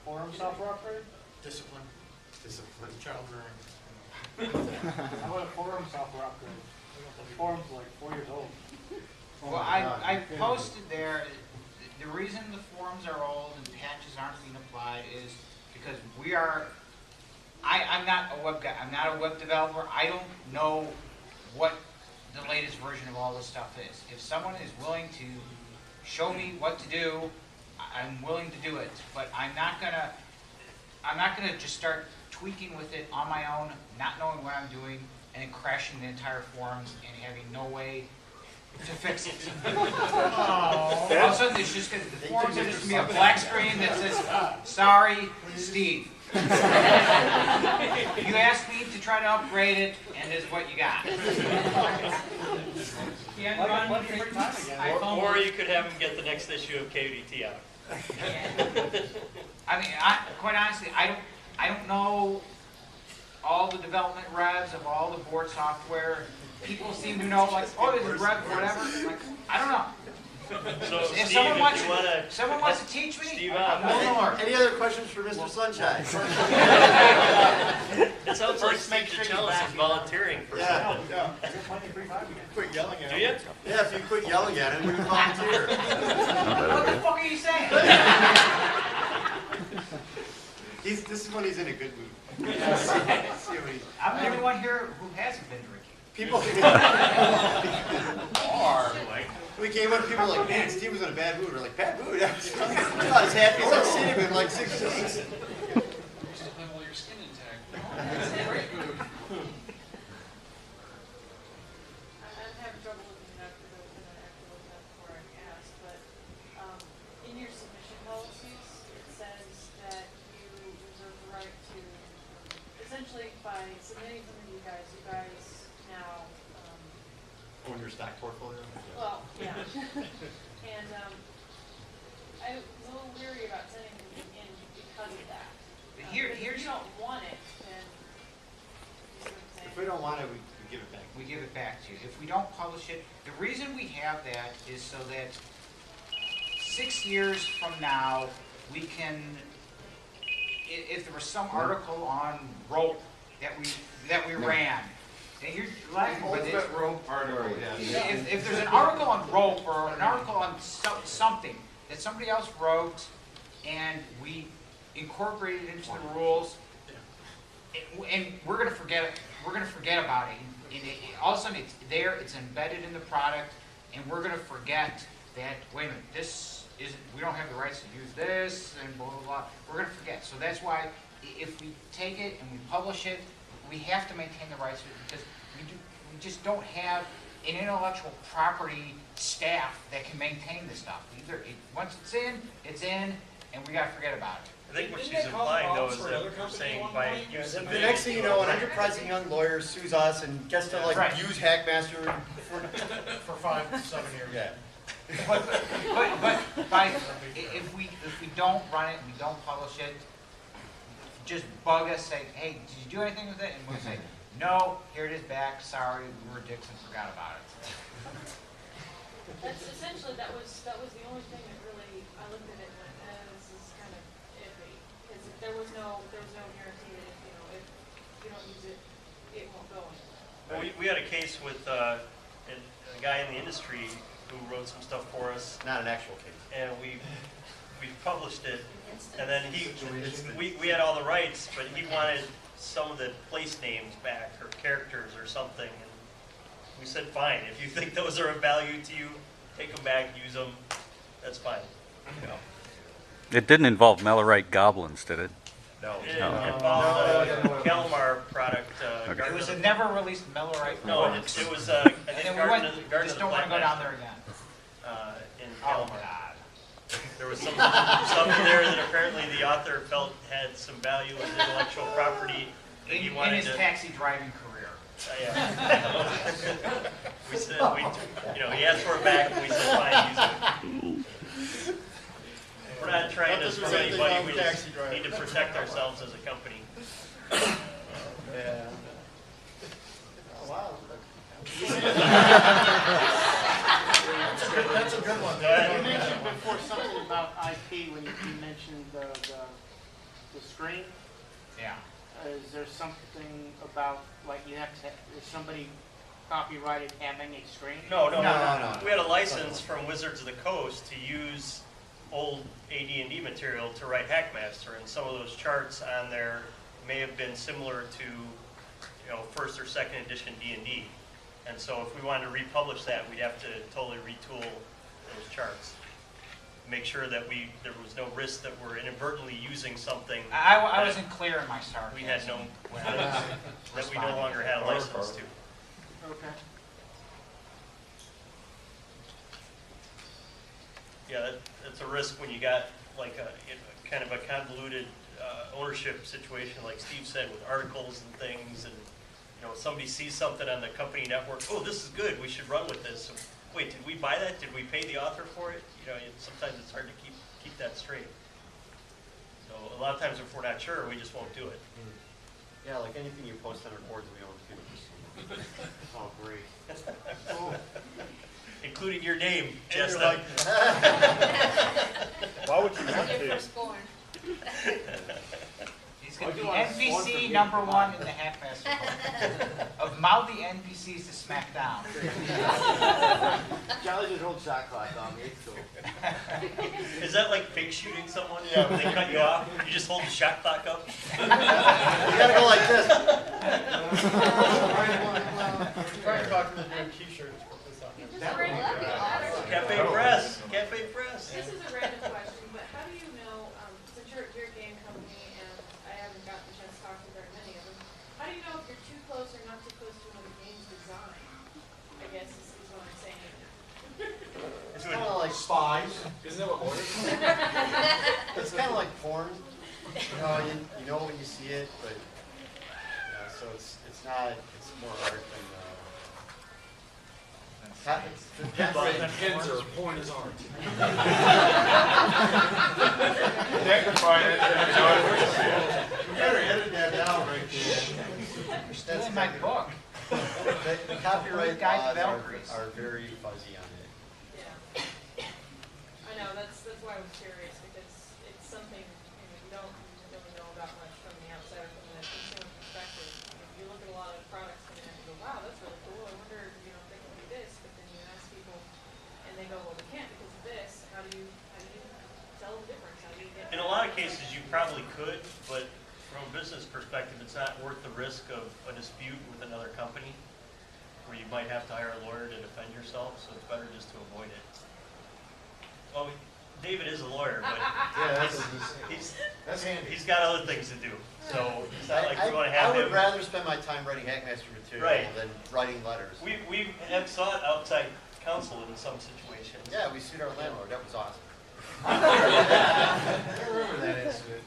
forum software upgrade? Discipline. Discipline. Child rearing. How about a forum software upgrade? The forum's like 4 years old. Well, I posted there, the reason the forums are old and patches aren't being applied is because I'm not a web guy, I'm not a web developer, I don't know what the latest version of all this stuff is. If someone is willing to show me what to do, I'm willing to do it, but I'm not gonna just start tweaking with it on my own, not knowing what I'm doing, and then crashing the entire forums and having no way to fix it. All of a sudden, it's just gonna, the forums are just gonna be a black screen that says, "Sorry, Steve. You asked me to try to upgrade it, and this is what you got." Or you could have them get the next issue of KDT out. I mean, quite honestly, I don't know all the development revs of all the board software. People seem to know, like, oh, this is rev, whatever. Like, I don't know. So, If Steve, someone wants, if you want to someone wants to teach me, Steve I'm willing to learn. Any other questions for Mr. Sunshine? it sounds like Steve DeChellis is volunteering for something. Yeah. Quit yelling at Do him. you? Yeah, if you quit yelling at him, you can volunteer. What the fuck are you saying? This is when he's in a good mood. I'm the only one here who hasn't been drinking. People. We came up, people were like, man, Steve was in a bad mood. We're like, bad mood? Not as happy as I've seen him in like 6 weeks. You still have all your skin intact. That's a great mood. I'm having trouble looking it up because I was going to have to look it up before I asked, but in your submission policies, it says that you reserve the right to, essentially by submitting something to you guys now, Own your stock portfolio? well, yeah. And I was a little weary about sending them in because of that. But But here's if you don't want it, then you see what I'm saying? If we don't want it, we give it back. We give it back to you. If we don't publish it, the reason we have that is so that 6 years from now, we can, if there was some article on rope that we ran, and you're laughing, but it's, rope article, if there's an article on rope or an article on something that somebody else wrote and we incorporated it into the rules, and we're going to forget it. We're going to forget about it. And all of a sudden, it's there. It's embedded in the product, and we're going to forget that. Wait a minute, this isn't. We don't have the rights to use this, and blah blah blah. We're going to forget. So that's why, if we take it and we publish it, we have to maintain the rights to it because we just don't have an intellectual property staff that can maintain this stuff. Once it's in, and we got to forget about it. I think what she's implying, though, is that we're saying by you The submitting... next thing you know, an enterprising young lawyer sues us and gets to like Right. use Hackmaster For 5-7 years. Yeah. But if we don't run it and we don't publish it, just bug us, say, hey, did you do anything with it? And we'll say, no, here it is back, sorry, we were dicks and forgot about it. That's essentially, that was the only thing that really, I looked at it and went, this is kind of iffy. Because there was no guarantee that if you don't use it, it won't go anywhere. Well, we had a case with a guy in the industry who wrote some stuff for us, Not an actual case. and we published it, and then we had all the rights, but he wanted some of the place names back, or characters or something, and we said, fine, if you think those are of value to you, take them back, use them, that's fine. It didn't involve Melorite goblins, did it? No. It involved a Calamar product. It was a never released Melorite. No, it was, I And think, then we Garden went, of the just don't want to go down there again. in Oh, Calamar. God. There was something there that apparently the author felt had some value as intellectual property that he In wanted his to. taxi driving career. Yeah. We said, he asked for it back, and we said, fine, use it. We're not trying to screw anybody, we just need to protect ourselves as a company. Yeah. Oh, wow. That's a good one. Go ahead. You mentioned before something about IP when you mentioned the the screen, Yeah. is there something about, like you have to, is somebody copyrighted having a screen? No. No. We had a license from Wizards of the Coast to use old AD&D material to write Hackmaster, and some of those charts on there may have been similar to, first or second edition D&D. And so if we wanted to republish that, we'd have to totally retool those charts. Make sure that there was no risk that we're inadvertently using something I wasn't clear in my sarcasm. we had no, when I was that we no responding. longer had a license to. Okay. Yeah, that's a risk when you got like kind of a convoluted ownership situation, like Steve said, with articles and things, and somebody sees something on the company network. Oh, this is good. We should run with this. So, wait, did we buy that? Did we pay the author for it? Sometimes it's hard to keep that straight. So a lot of times, if we're not sure, we just won't do it. Yeah, like anything you post on our boards, we own too. Oh, great. Including your name, And Jessica. you're like, Why would you want Your to? firstborn. He's going to be I do want NPC to #1 in the Hackmaster book. Of mouthy NPCs to smack down. Charlie just rolled shot clock on me, it's cool. Is that like fake shooting someone? Yeah. When they cut you off, you just hold the shot clock up. you gotta go like this. Trying to talk to the new t-shirts. Put this on there. Just a random, Cafe Press. Cafe Press. this is a random question, but how do you know, since you're a game company and I haven't gotten a chance to talk to very many of them, how do you know if you're too close or not too close to another game's design? I guess is what I'm saying. It's kind of like Spies. Isn't that what lawyers do? it's kind of like porn. You know when you see it, but so it's not. It's more art than. Kenzer, porn is art. You better edit that out right there. You're stealing my book. The copyright Guide to laws Valkyries. are very fuzzy on it. Yeah. I know, that's why I was curious, because it's something, you don't really know about much from the outside or from the consumer perspective. You look at a lot of products coming in and go, wow, that's really cool, I wonder, if they can do this, but then you ask people, and they go, well, we can't because of this, how do you tell the difference, how do you get? In a lot of cases, you probably could, but from a business perspective, it's not worth the risk of a dispute with another company where you might have to hire a lawyer to defend yourself, so it's better just to avoid it. Well, David is a lawyer, but That's handy. he's got other things to do, so it's not like we want to I have would him. rather spend my time writing Hackmaster material Right. than writing letters. We have sought outside counsel in some situations. Yeah, we sued our landlord. That was awesome. I remember that incident.